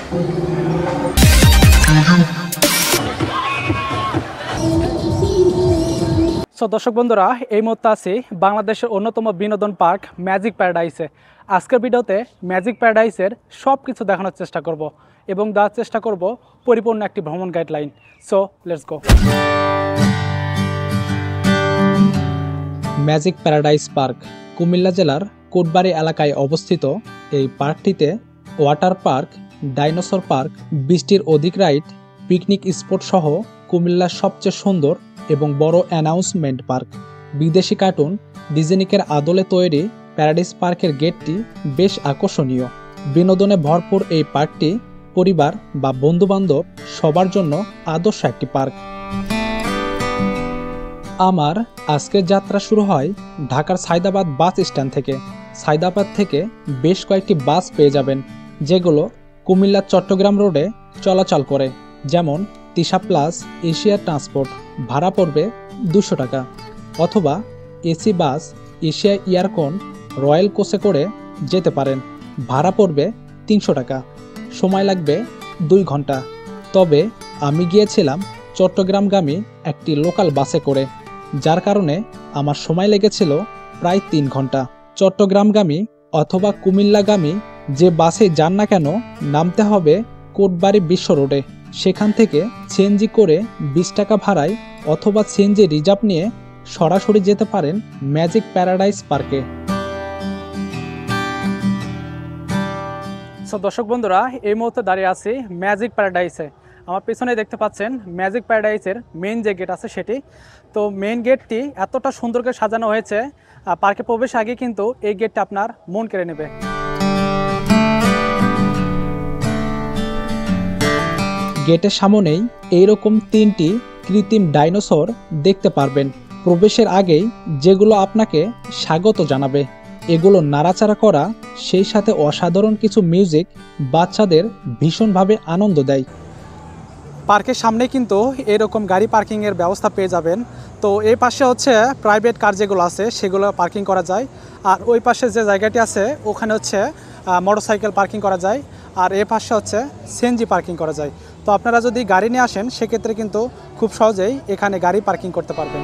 So দর্শক বন্ধুরা, এই মুহূর্তে আছি বাংলাদেশের অন্যতম বিনোদন পার্ক ম্যাজিক প্যারাডাইসে। আজকের ভিডিওতে ম্যাজিক প্যারাডাইসের সব কিছু দেখানোর চেষ্টা করব এবং দেওয়ার চেষ্টা করব পরিপূর্ণ একটি ভ্রমণ guideline. So let's go. Magic paradise park Comilla জেলার কোটবাড়ি এলাকায় অবস্থিত। এই পার্কটিতে ওয়াটার পার্ক, ডাইনোসর পার্ক, 20টির অধিক রাইড, পিকনিক স্পট সহ কুমিল্লার সবচেয়ে সুন্দর এবং বড় অ্যানাউন্সমেন্ট পার্ক। বিদেশি কার্টুন ডিজনিকের আদলে তৈরি প্যারাডাইস পার্কের গেটটি বেশ আকর্ষণীয়। বিনোদনে ভরপুর এই পার্কটি পরিবার বা বন্ধুবান্ধব সবার জন্য আদর্শ একটি পার্ক। আমার আজকের যাত্রা শুরু হয় ঢাকার সায়দাবাদ বাস স্ট্যান্ড থেকে। সায়দাবাদ থেকে বেশ কয়েকটি বাস পেয়ে যাবেন, যেগুলো কুমিল্লা চট্টগ্রাম রোডে চলাচল করে, যেমন তিশা প্লাস, এশিয়া ট্রান্সপোর্ট, ভাড়া পড়বে 200 টাকা। অথবা AC bus, Asia Aircon, royal কোচে করে যেতে পারেন, ভাড়া পড়বে 300 টাকা। সময় লাগবে 2 ঘন্টা। তবে আমি গিয়েছিলাম চট্টগ্রামগামী একটি লোকাল বাসে করে, যার কারণে আমার সময় লেগেছিল প্রায় 3 ঘন্টা। চট্টগ্রামগামী অথবা কুমিল্লাগামী যে বাসে যান না কেন, নামতে হবে কোটবাড়ি বিশ্ব রোডে। সেখান থেকে সিএনজি করে 20 টাকা ভাড়ায় অথবা সিএনজি রিজার্ভ নিয়ে সরাসরি যেতে পারেন ম্যাজিক প্যারাডাইস পার্কে। সো দর্শক বন্ধুরা, এই মুহূর্তে দাঁড়িয়ে আছি ম্যাজিক প্যারাডাইসে। আমার পেছনে দেখতে পাচ্ছেন ম্যাজিক প্যারাডাইসের মেইন যে গেট আছে সেটি। তো মেইন গেটটি এতটা সুন্দর করে সাজানো হয়েছে, পার্কে প্রবেশ আগে কিন্তু এই গেটটা আপনার মন কেড়ে নেবে। গেটের সামনেই এইরকম 3টি কৃত্রিম ডাইনোসর দেখতে পারবেন। প্রবেশের আগেই যেগুলো আপনাকে স্বাগত জানাবে, এগুলো নাড়াচাড়া করা, সেই সাথে অসাধারণ কিছু মিউজিক বাচ্চাদের ভীষণভাবে আনন্দ দেয়। পার্কের সামনে কিন্তু এরকম গাড়ি পার্কিংয়ের ব্যবস্থা পেয়ে যাবেন। তো এই পাশে হচ্ছে প্রাইভেট কার যেগুলো আছে সেগুলো পার্কিং করা যায়, আর ওই পাশে যে জায়গাটি আছে ওখানে হচ্ছে মোটরসাইকেল পার্কিং করা যায়, আর এ পাশে হচ্ছে সিএনজি পার্কিং করা যায়। তো আপনারা যদি গাড়ি নিয়ে আসেন সেক্ষেত্রে কিন্তু খুব সহজেই এখানে গাড়ি পার্কিং করতে পারবেন।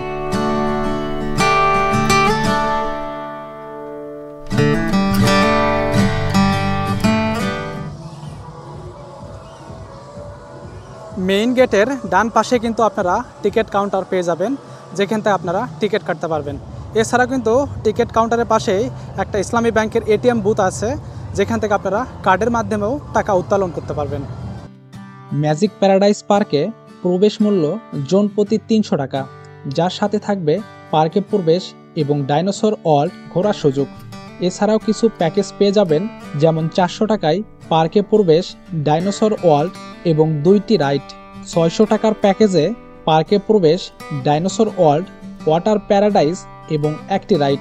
মেইন গেটের ডান পাশে কিন্তু আপনারা টিকিট কাউন্টার পেয়ে যাবেন, যেখান থেকে আপনারা টিকিট কাটতে পারবেন। এছাড়া কিন্তু টিকিট কাউন্টারের পাশেই একটা ইসলামী ব্যাংকের এটিএম বুথ আছে, যেখান থেকে আপনারা কার্ডের মাধ্যমেও টাকা উত্তোলন করতে পারবেন। ম্যাজিক প্যারাডাইস পার্কে প্রবেশ মূল্য জন প্রতি 300 টাকা, যার সাথে থাকবে পার্কে প্রবেশ এবং ডাইনোসর ওয়ার্ল্ড ঘোরার সুযোগ। এছাড়াও কিছু প্যাকেজ পেয়ে যাবেন, যেমন 400 টাকায় পার্কে প্রবেশ, ডাইনোসর ওয়ার্ল্ড এবং 2টি রাইড। 600 টাকার প্যাকেজে পার্কে প্রবেশ, ডাইনোসর ওয়ার্ল্ড, ওয়াটার প্যারাডাইস এবং 1টি রাইড।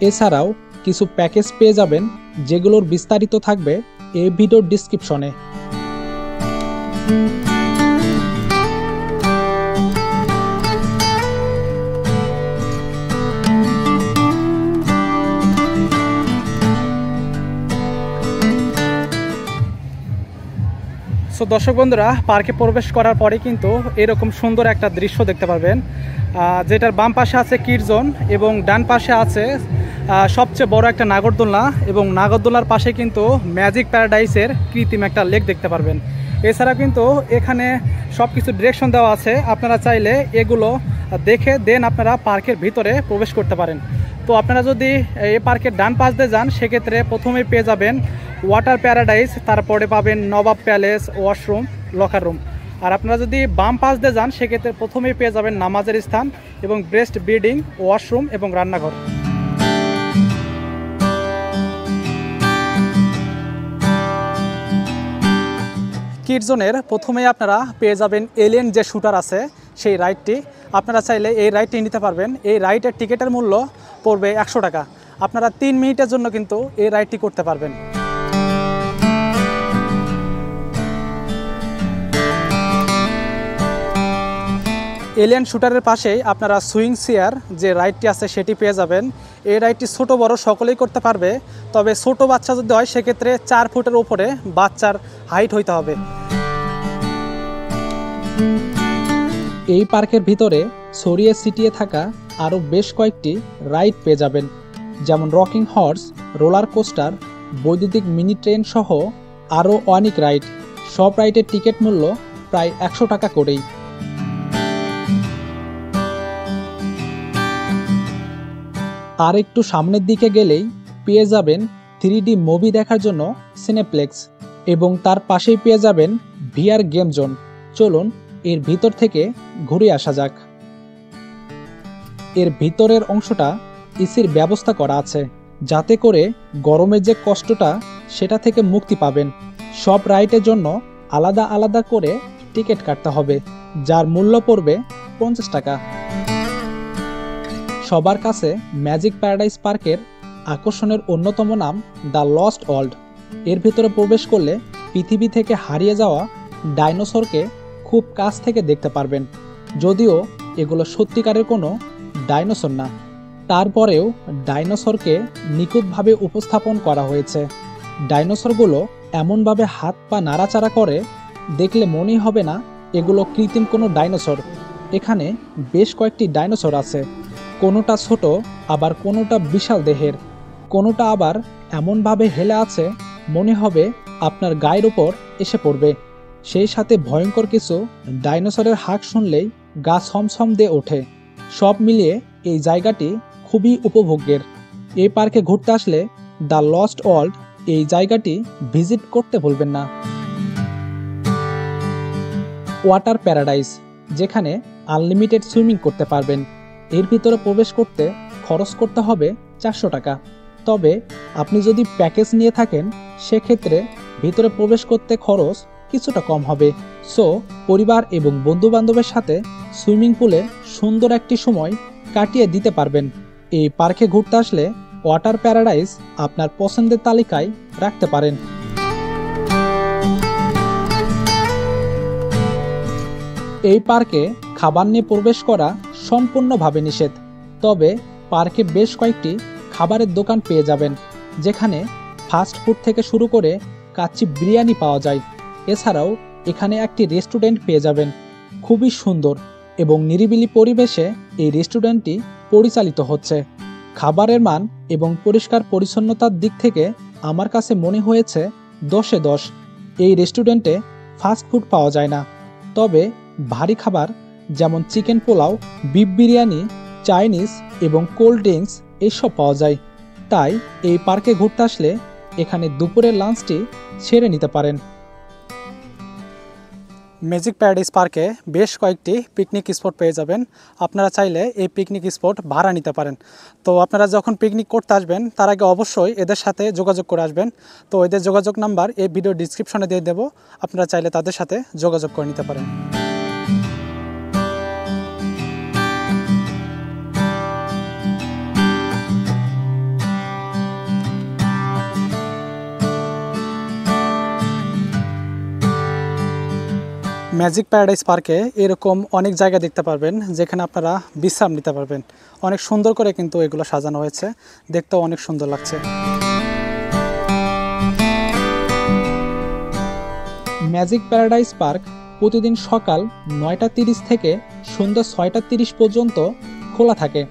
এছাড়াও কিছু প্যাকেজ পেয়ে যাবেন, যেগুলোর বিস্তারিত থাকবে এই ভিডিওর ডিসক্রিপশনে। সো দর্শক বন্ধুরা, পার্কে প্রবেশ করার পরে কিন্তু এরকম সুন্দর একটা দৃশ্য দেখতে পারবেন, যেটার বাম পাশে আছে কিড জোন এবং ডান পাশে আছে সবচেয়ে বড় একটা নাগরদোলনা, এবং নাগরদোলনার পাশে কিন্তু ম্যাজিক প্যারাডাইসের কৃত্রিম একটা লেক দেখতে পারবেন। এছাড়া কিন্তু এখানে সব কিছু ডিরেকশন দেওয়া আছে, আপনারা চাইলে এগুলো দেখে দেন আপনারা পার্কের ভিতরে প্রবেশ করতে পারেন। তো আপনারা যদি এই পার্কের ডান পাশ দিয়ে যান সেক্ষেত্রে প্রথমেই পেয়ে যাবেন ওয়াটার প্যারাডাইস, তারপরে পাবেন নবাব প্যালেস, ওয়াশরুম, লকার রুম। আর আপনারা যদি বাম পাশ দিয়ে যান সেক্ষেত্রে প্রথমেই পেয়ে যাবেন নামাজের স্থান এবং ব্রেস্ট বিডিং, ওয়াশরুম এবং রান্নাঘর। কিড জোনের প্রথমেই আপনারা পেয়ে যাবেন এলিয়েন যে শুটার আছে সেই রাইডটি। আপনারা চাইলে এই রাইডটি নিতে পারবেন। এই রাইডের টিকিটের মূল্য পড়বে 100 টাকা। আপনারা 3 মিনিটের জন্য কিন্তু এই রাইডটি করতে পারবেন। এলিয়ান শুটারের পাশেই আপনারা সুইং চেয়ার যে রাইডটি আছে সেটি পেয়ে যাবেন। এই রাইডটি ছোট বড় সকলেই করতে পারবে, তবে ছোট বাচ্চা যদি হয় সেক্ষেত্রে 4 ফুটের উপরে বাচ্চার হাইট হইতে হবে। এই পার্কের ভিতরে ছড়িয়ে ছিটিয়ে থাকা আরও বেশ কয়েকটি রাইড পেয়ে যাবেন, যেমন রকিং হর্স, রোলার কোস্টার, বৈদ্যুতিক মিনি ট্রেন সহ আরও অনেক রাইড। সব রাইডের টিকিট মূল্য প্রায় 100 টাকা করেই। আর একটু সামনের দিকে গেলেই পেয়ে যাবেন 3D মুভি দেখার জন্য সিনেপ্লেক্স এবং তার পাশেই পেয়ে যাবেন VR গেম জোন। চলুন এর ভিতর থেকে ঘুরে আসা যাক। এর ভিতরের অংশটা এসির ব্যবস্থা করা আছে, যাতে করে গরমের যে কষ্টটা সেটা থেকে মুক্তি পাবেন। সব রাইডের জন্য আলাদা আলাদা করে টিকিট কাটতে হবে, যার মূল্য পড়বে 50 টাকা। সবার কাছে ম্যাজিক প্যারাডাইস পার্কের আকর্ষণের অন্যতম নাম দ্য লস্ট ওয়ার্ল্ড। এর ভিতরে প্রবেশ করলে পৃথিবী থেকে হারিয়ে যাওয়া ডাইনোসরকে খুব কাছ থেকে দেখতে পারবেন। যদিও এগুলো সত্যিকারের কোনো ডাইনোসর না, তারপরেও ডাইনোসরকে নিখুঁতভাবে উপস্থাপন করা হয়েছে। ডাইনোসরগুলো এমনভাবে হাত পা নাড়াচাড়া করে, দেখলে মনেই হবে না এগুলো কৃত্রিম কোনো ডাইনোসর। এখানে বেশ কয়েকটি ডাইনোসর আছে, কোনোটা ছোট আবার কোনোটা বিশাল দেহের, কোনোটা আবার এমনভাবে হেলে আছে মনে হবে আপনার গায়ের উপর এসে পড়বে। সেই সাথে ভয়ঙ্কর কিছু ডাইনোসরের হাঁক শুনলেই গা ছমছম দিয়ে ওঠে। সব মিলিয়ে এই জায়গাটি খুবই উপভোগ্যের। এই পার্কে ঘুরতে আসলে দ্য লস্ট ওয়ার্ল্ড এই জায়গাটি ভিজিট করতে ভুলবেন না। ওয়াটার প্যারাডাইস, যেখানে আনলিমিটেড সুইমিং করতে পারবেন। এর ভিতরে প্রবেশ করতে খরচ করতে হবে 400 টাকা। তবে আপনি যদি প্যাকেজ নিয়ে থাকেন সেক্ষেত্রে ভিতরে প্রবেশ করতে খরচ কিছুটা কম হবে। সো পরিবার এবং বন্ধু বান্ধবের সাথে সুইমিং পুলে সুন্দর একটি সময় কাটিয়ে দিতে পারবেন। এই পার্কে ঘুরতে আসলে ওয়াটার প্যারাডাইস আপনার পছন্দের তালিকায় রাখতে পারেন। এই পার্কে খাবার নিয়ে প্রবেশ করা সম্পূর্ণভাবে নিষেধ, তবে পার্কে বেশ কয়েকটি খাবারের দোকান পেয়ে যাবেন, যেখানে ফাস্ট ফুড থেকে শুরু করে কাচ্চি বিরিয়ানি পাওয়া যায়। এছাড়াও এখানে একটি রেস্টুরেন্ট পেয়ে যাবেন। খুবই সুন্দর এবং নিরিবিলি পরিবেশে এই রেস্টুরেন্টটি পরিচালিত হচ্ছে। খাবারের মান এবং পরিষ্কার পরিচ্ছন্নতার দিক থেকে আমার কাছে মনে হয়েছে 10-এ 10। এই রেস্টুরেন্টে ফাস্ট ফুড পাওয়া যায় না, তবে ভারী খাবার যেমন chicken pulao, beef biryani, Chinese এবং কোল্ড ড্রিঙ্কস এইসব পাওয়া যায়। তাই এই পার্কে ঘুরতে আসলে এখানে দুপুরের লাঞ্চটি সেরে নিতে পারেন। ম্যাজিক প্যারাডাইস পার্কে বেশ কয়েকটি পিকনিক স্পট পেয়ে যাবেন। আপনারা চাইলে এই পিকনিক স্পট ভাড়া নিতে পারেন। তো আপনারা যখন পিকনিক করতে আসবেন তার আগে অবশ্যই এদের সাথে যোগাযোগ করে আসবেন। তো এদের যোগাযোগ নাম্বার এই ভিডিও ডিসক্রিপশনে দিয়ে দেবো, আপনারা চাইলে তাদের সাথে যোগাযোগ করে নিতে পারেন। ম্যাজিক প্যারাডাইস পার্কে এরকম অনেক জায়গা দেখতে পারবেন, যেখানে আপনারা বিশ্রাম নিতে পারবেন। অনেক সুন্দর করে কিন্তু এগুলো সাজানো হয়েছে, দেখতেও অনেক সুন্দর লাগছে। ম্যাজিক প্যারাডাইস পার্ক প্রতিদিন সকাল 9টা 30 থেকে সন্ধ্যা 6টা 30 পর্যন্ত খোলা থাকে।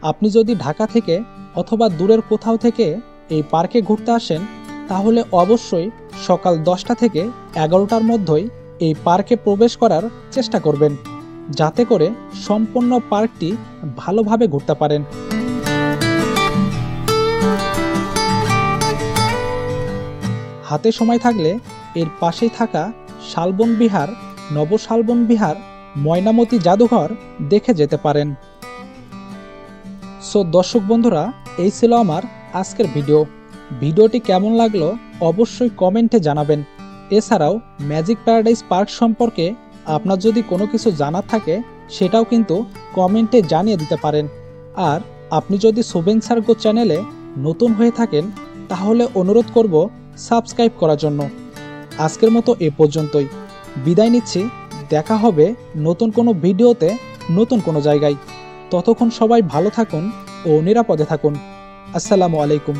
আপনি যদি ঢাকা থেকে অথবা দূরের কোথাও থেকে এই পার্কে ঘুরতে আসেন তাহলে অবশ্যই সকাল 10টা থেকে 11টার মধ্যেই এই পার্কে প্রবেশ করার চেষ্টা করবেন, যাতে করে সম্পূর্ণ পার্কটি ভালোভাবে ঘুরতে পারেন। হাতে সময় থাকলে এর পাশেই থাকা শালবন বিহার, নবশালবন বিহার, ময়নামতি জাদুঘর দেখে যেতে পারেন। সো দর্শক বন্ধুরা, এই ছিল আমার আজকের ভিডিওটি কেমন লাগলো অবশ্যই কমেন্টে জানাবেন। এছাড়াও ম্যাজিক প্যারাডাইস পার্ক সম্পর্কে আপনার যদি কোনো কিছু জানার থাকে সেটাও কিন্তু কমেন্টে জানিয়ে দিতে পারেন। আর আপনি যদি শুভেন স্যার গো চ্যানেলে নতুন হয়ে থাকেন তাহলে অনুরোধ করব সাবস্ক্রাইব করার জন্য। আজকের মতো এ পর্যন্তই, বিদায় নিচ্ছি। দেখা হবে নতুন কোনো ভিডিওতে নতুন কোনো জায়গায়। ততক্ষণ সবাই ভালো থাকুন ও নিরাপদে থাকুন। আসসালামু আলাইকুম।